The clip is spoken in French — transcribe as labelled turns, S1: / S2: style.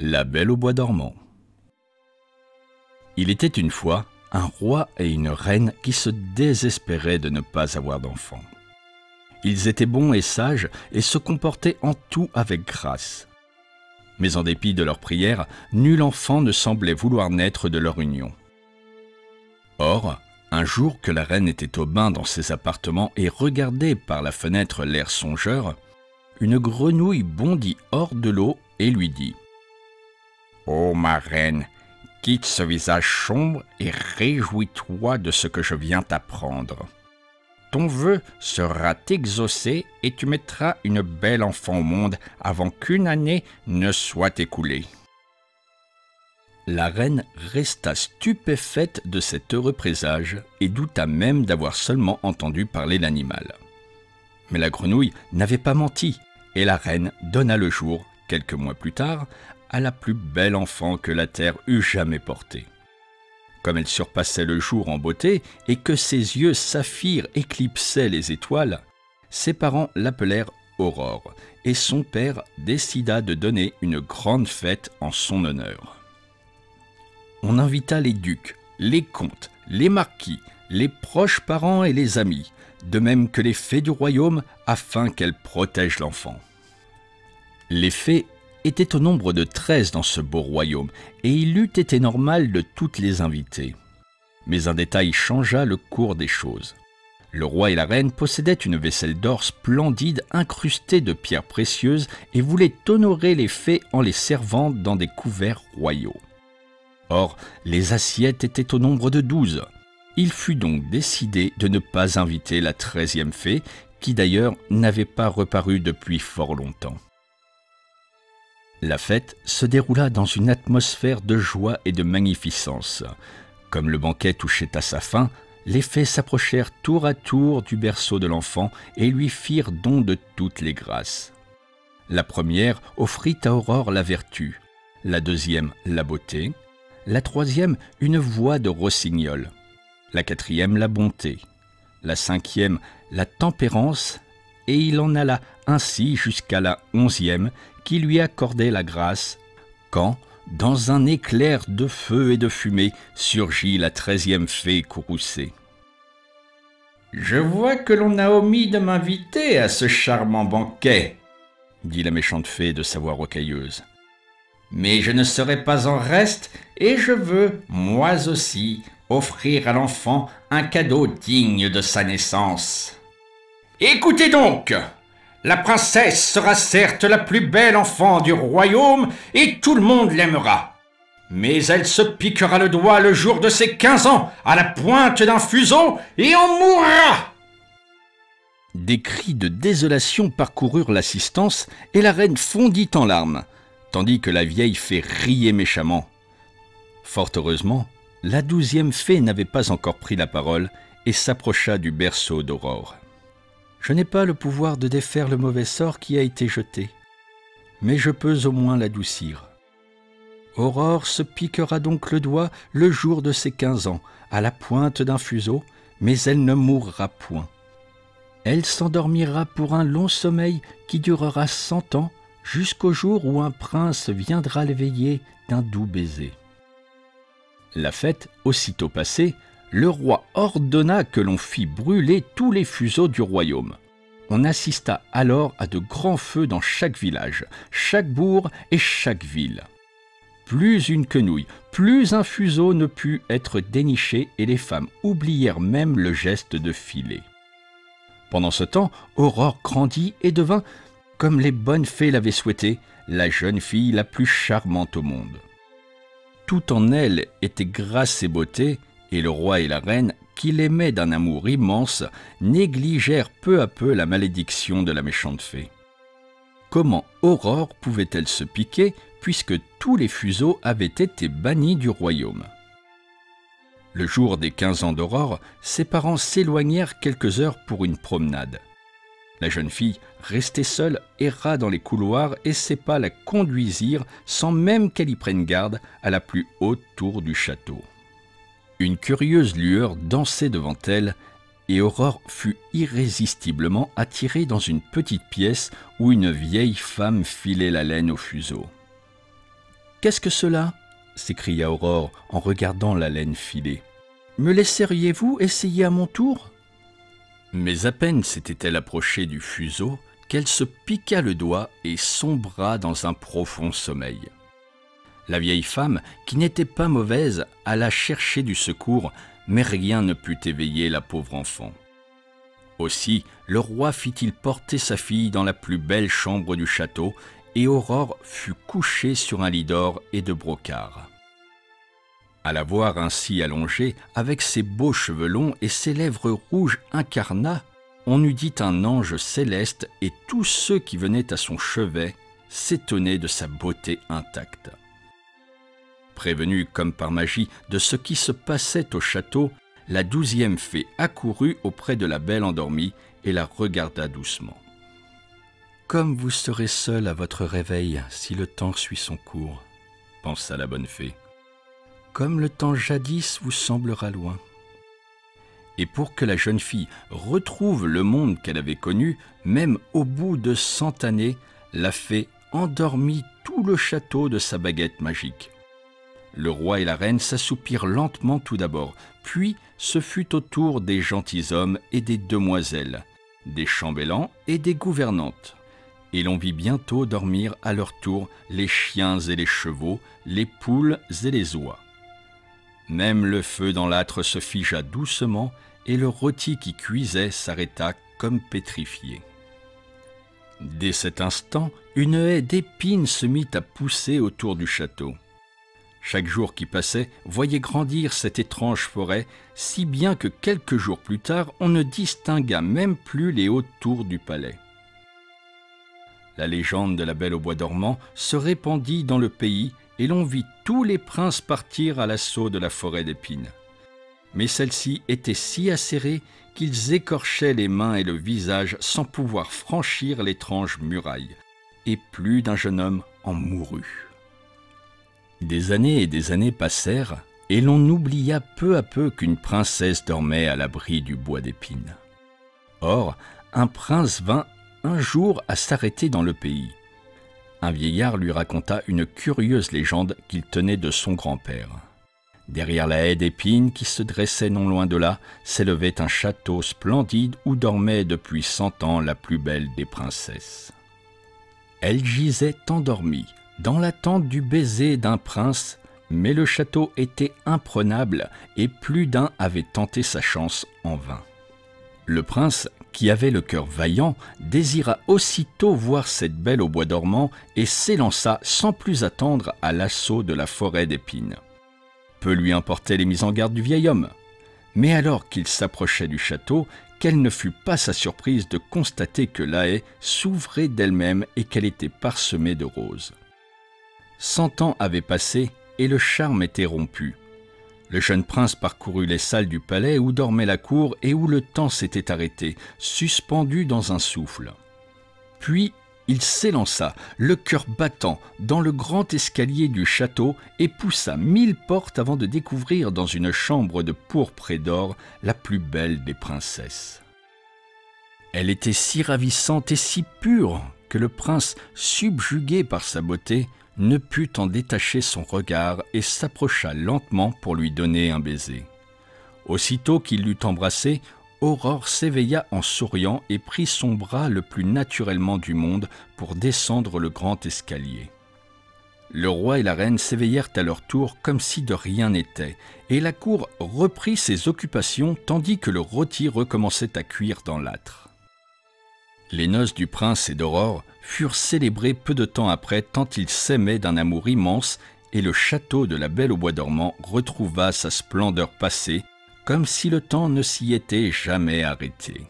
S1: La Belle au bois dormant. Il était une fois un roi et une reine qui se désespéraient de ne pas avoir d'enfants. Ils étaient bons et sages et se comportaient en tout avec grâce. Mais en dépit de leurs prières, nul enfant ne semblait vouloir naître de leur union. Or, un jour que la reine était au bain dans ses appartements et regardait par la fenêtre l'air songeur, une grenouille bondit hors de l'eau et lui dit « Ô ma reine, quitte ce visage sombre et réjouis-toi de ce que je viens t'apprendre. Ton vœu sera exaucé et tu mettras une belle enfant au monde avant qu'une année ne soit écoulée. » La reine resta stupéfaite de cet heureux présage et douta même d'avoir seulement entendu parler l'animal. Mais la grenouille n'avait pas menti et la reine donna le jour, quelques mois plus tard, à la plus belle enfant que la terre eût jamais portée. Comme elle surpassait le jour en beauté et que ses yeux saphir éclipsaient les étoiles, ses parents l'appelèrent Aurore et son père décida de donner une grande fête en son honneur. On invita les ducs, les comtes, les marquis, les proches parents et les amis, de même que les fées du royaume, afin qu'elles protègent l'enfant. Les fées étaient au nombre de 13 dans ce beau royaume, et il eût été normal de toutes les inviter. Mais un détail changea le cours des choses. Le roi et la reine possédaient une vaisselle d'or splendide incrustée de pierres précieuses et voulaient honorer les fées en les servant dans des couverts royaux. Or, les assiettes étaient au nombre de 12. Il fut donc décidé de ne pas inviter la 13e fée, qui d'ailleurs n'avait pas reparu depuis fort longtemps. La fête se déroula dans une atmosphère de joie et de magnificence. Comme le banquet touchait à sa fin, les fées s'approchèrent tour à tour du berceau de l'enfant et lui firent don de toutes les grâces. La première offrit à Aurore la vertu, la deuxième la beauté, la troisième une voix de rossignol, la quatrième la bonté, la cinquième la tempérance, et il en alla ainsi jusqu'à la 11e qui lui accordait la grâce, quand, dans un éclair de feu et de fumée, surgit la 13e fée courroucée. « Je vois que l'on a omis de m'inviter à ce charmant banquet, » dit la méchante fée de sa voix rocailleuse. « Mais je ne serai pas en reste et je veux, moi aussi, offrir à l'enfant un cadeau digne de sa naissance. Écoutez donc! La princesse sera certes la plus belle enfant du royaume et tout le monde l'aimera. Mais elle se piquera le doigt le jour de ses 15 ans à la pointe d'un fuseau et en mourra. » Des cris de désolation parcoururent l'assistance et la reine fondit en larmes, tandis que la vieille fée riait méchamment. Fort heureusement, la 12e fée n'avait pas encore pris la parole et s'approcha du berceau d'Aurore. « Je n'ai pas le pouvoir de défaire le mauvais sort qui a été jeté, mais je peux au moins l'adoucir. Aurore se piquera donc le doigt le jour de ses 15 ans, à la pointe d'un fuseau, mais elle ne mourra point. Elle s'endormira pour un long sommeil qui durera 100 ans, jusqu'au jour où un prince viendra l'éveiller d'un doux baiser. » La fête aussitôt passée, le roi ordonna que l'on fît brûler tous les fuseaux du royaume. On assista alors à de grands feux dans chaque village, chaque bourg et chaque ville. Plus une quenouille, plus un fuseau ne put être déniché et les femmes oublièrent même le geste de filer. Pendant ce temps, Aurore grandit et devint, comme les bonnes fées l'avaient souhaité, la jeune fille la plus charmante au monde. Tout en elle était grâce et beauté, et le roi et la reine, qui l'aimaient d'un amour immense, négligèrent peu à peu la malédiction de la méchante fée. Comment Aurore pouvait-elle se piquer, puisque tous les fuseaux avaient été bannis du royaume? Le jour des 15 ans d'Aurore, ses parents s'éloignèrent quelques heures pour une promenade. La jeune fille, restée seule, erra dans les couloirs et ses pas la conduisirent, sans même qu'elle y prenne garde, à la plus haute tour du château. Une curieuse lueur dansait devant elle, et Aurore fut irrésistiblement attirée dans une petite pièce où une vieille femme filait la laine au fuseau. Qu'est-ce que cela » s'écria Aurore en regardant la laine filer. « Me laisseriez-vous essayer à mon tour ?» Mais à peine s'était-elle approchée du fuseau qu'elle se piqua le doigt et sombra dans un profond sommeil. La vieille femme, qui n'était pas mauvaise, alla chercher du secours, mais rien ne put éveiller la pauvre enfant. Aussi, le roi fit-il porter sa fille dans la plus belle chambre du château, et Aurore fut couchée sur un lit d'or et de brocart. À la voir ainsi allongée, avec ses beaux cheveux longs et ses lèvres rouges incarnats, on eût dit un ange céleste, et tous ceux qui venaient à son chevet s'étonnaient de sa beauté intacte. Prévenue comme par magie de ce qui se passait au château, la 12e fée accourut auprès de la belle endormie et la regarda doucement. « Comme vous serez seule à votre réveil si le temps suit son cours, » pensa la bonne fée. « Comme le temps jadis vous semblera loin. » Et pour que la jeune fille retrouve le monde qu'elle avait connu, même au bout de 100 années, la fée endormit tout le château de sa baguette magique. Le roi et la reine s'assoupirent lentement tout d'abord, puis ce fut au tour des gentilshommes et des demoiselles, des chambellans et des gouvernantes. Et l'on vit bientôt dormir à leur tour les chiens et les chevaux, les poules et les oies. Même le feu dans l'âtre se figea doucement et le rôti qui cuisait s'arrêta comme pétrifié. Dès cet instant, une haie d'épines se mit à pousser autour du château. Chaque jour qui passait voyait grandir cette étrange forêt, si bien que quelques jours plus tard, on ne distingua même plus les hautes tours du palais. La légende de la Belle au bois dormant se répandit dans le pays et l'on vit tous les princes partir à l'assaut de la forêt d'épines. Mais celle-ci était si acérée qu'ils écorchaient les mains et le visage sans pouvoir franchir l'étrange muraille, et plus d'un jeune homme en mourut. Des années et des années passèrent, et l'on oublia peu à peu qu'une princesse dormait à l'abri du bois d'épines. Or, un prince vint un jour à s'arrêter dans le pays. Un vieillard lui raconta une curieuse légende qu'il tenait de son grand-père. Derrière la haie d'épines qui se dressait non loin de là, s'élevait un château splendide où dormait depuis 100 ans la plus belle des princesses. Elle gisait endormie, dans l'attente du baiser d'un prince, mais le château était imprenable et plus d'un avait tenté sa chance en vain. Le prince, qui avait le cœur vaillant, désira aussitôt voir cette belle au bois dormant et s'élança sans plus attendre à l'assaut de la forêt d'épines. Peu lui importaient les mises en garde du vieil homme. Mais alors qu'il s'approchait du château, quelle ne fut pas sa surprise de constater que la haie s'ouvrait d'elle-même et qu'elle était parsemée de roses. 100 ans avaient passé et le charme était rompu. Le jeune prince parcourut les salles du palais où dormait la cour et où le temps s'était arrêté, suspendu dans un souffle. Puis il s'élança, le cœur battant, dans le grand escalier du château et poussa 1000 portes avant de découvrir dans une chambre de pourpre et d'or la plus belle des princesses. Elle était si ravissante et si pure que le prince, subjugué par sa beauté, ne put en détacher son regard et s'approcha lentement pour lui donner un baiser. Aussitôt qu'il l'eut embrassée, Aurore s'éveilla en souriant et prit son bras le plus naturellement du monde pour descendre le grand escalier. Le roi et la reine s'éveillèrent à leur tour comme si de rien n'était, et la cour reprit ses occupations tandis que le rôti recommençait à cuire dans l'âtre. Les noces du prince et d'Aurore furent célébrées peu de temps après tant ils s'aimaient d'un amour immense et le château de la Belle au bois dormant retrouva sa splendeur passée comme si le temps ne s'y était jamais arrêté.